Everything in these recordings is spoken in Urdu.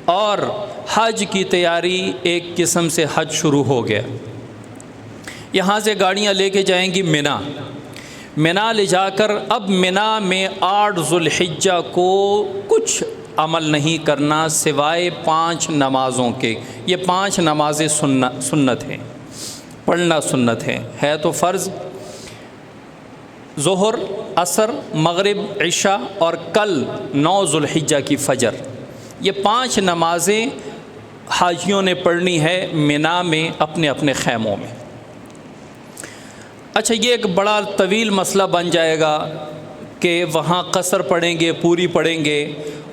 اور حج کی تیاری ایک قسم سے حج شروع ہو گیا۔ یہاں سے گاڑیاں لے کے جائیں گی منا لے جا کر اب منا میں 8 ذو الحجہ کو کچھ عمل نہیں کرنا سوائے 5 نمازوں کے۔ یہ 5 نمازیں سنت ہیں، پڑھنا سنت ہے تو فرض ظہر، عصر، مغرب، عشاء اور کل 9 ذو الحجہ کی فجر۔ یہ 5 نمازیں حاجیوں نے پڑھنی ہے منا میں اپنے اپنے خیموں میں۔ اچھا، یہ ایک بڑا طویل مسئلہ بن جائے گا کہ وہاں قصر پڑھیں گے، پوری پڑھیں گے،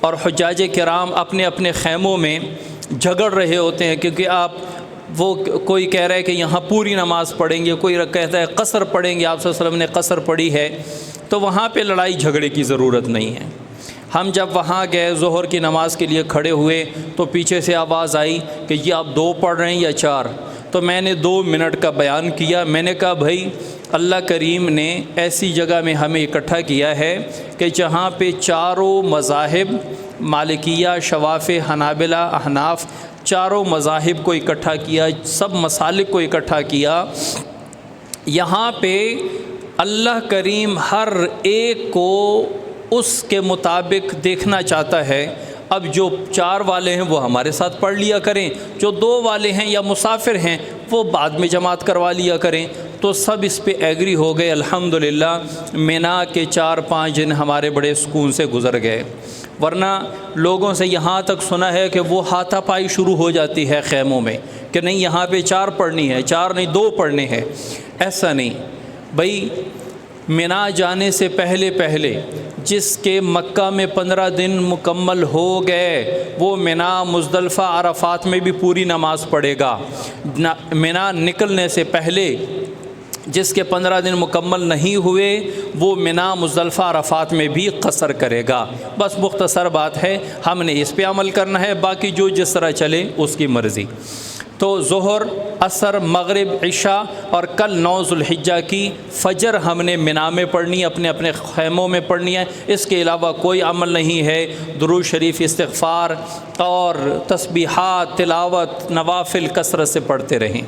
اور حجاج کرام اپنے اپنے خیموں میں جھگڑ رہے ہوتے ہیں، کیونکہ کوئی کہہ رہا ہے کہ یہاں پوری نماز پڑھیں گے، کوئی کہتا ہے قصر پڑھیں گے، آپ صلی اللہ علیہ وسلم نے قصر پڑھی ہے، تو وہاں پہ لڑائی جھگڑے کی ضرورت نہیں ہے۔ ہم جب وہاں گئے ظہر کی نماز کے لیے کھڑے ہوئے تو پیچھے سے آواز آئی کہ یہ آپ 2 پڑھ رہے ہیں یا 4؟ تو میں نے 2 منٹ کا بیان کیا۔ میں نے کہا بھائی اللہ کریم نے ایسی جگہ میں ہمیں اکٹھا کیا ہے کہ جہاں پہ چاروں مذاہب، مالکیہ، شوافع، حنابلہ، احناف، چاروں مذاہب کو اکٹھا کیا، سب مسالک کو اکٹھا کیا۔ یہاں پہ اللہ کریم ہر ایک کو اس کے مطابق دیکھنا چاہتا ہے۔ اب جو 4 والے ہیں وہ ہمارے ساتھ پڑھ لیا کریں، جو 2 والے ہیں یا مسافر ہیں وہ بعد میں جماعت کروا لیا کریں۔ تو سب اس پہ ایگری ہو گئے۔ الحمدللہ مینا کے 4-5 دن ہمارے بڑے سکون سے گزر گئے، ورنہ لوگوں سے یہاں تک سنا ہے کہ وہ ہاتھا پائی شروع ہو جاتی ہے خیموں میں کہ نہیں یہاں پہ 4 پڑھنی ہے، 4 نہیں 2 پڑھنے ہیں۔ ایسا نہیں بھائی، مینا جانے سے پہلے جس کے مکہ میں 15 دن مکمل ہو گئے وہ مینا، مزدلفہ، عرفات میں بھی پوری نماز پڑھے گا۔ مینا نکلنے سے پہلے جس کے 15 دن مکمل نہیں ہوئے وہ مینا، مزدلفہ، عرفات میں بھی قصر کرے گا۔ بس مختصر بات ہے، ہم نے اس پہ عمل کرنا ہے، باقی جو جس طرح چلے اس کی مرضی۔ تو ظہر، عصر، مغرب، عشاء اور کل 9 ذو الحجہ کی فجر ہم نے مینا میں پڑھنی ہے، اپنے اپنے خیموں میں پڑھنی ہے۔ اس کے علاوہ کوئی عمل نہیں ہے۔ درود شریف، استغفار اور تسبیحات، تلاوت، نوافل کثرت سے پڑھتے رہیں۔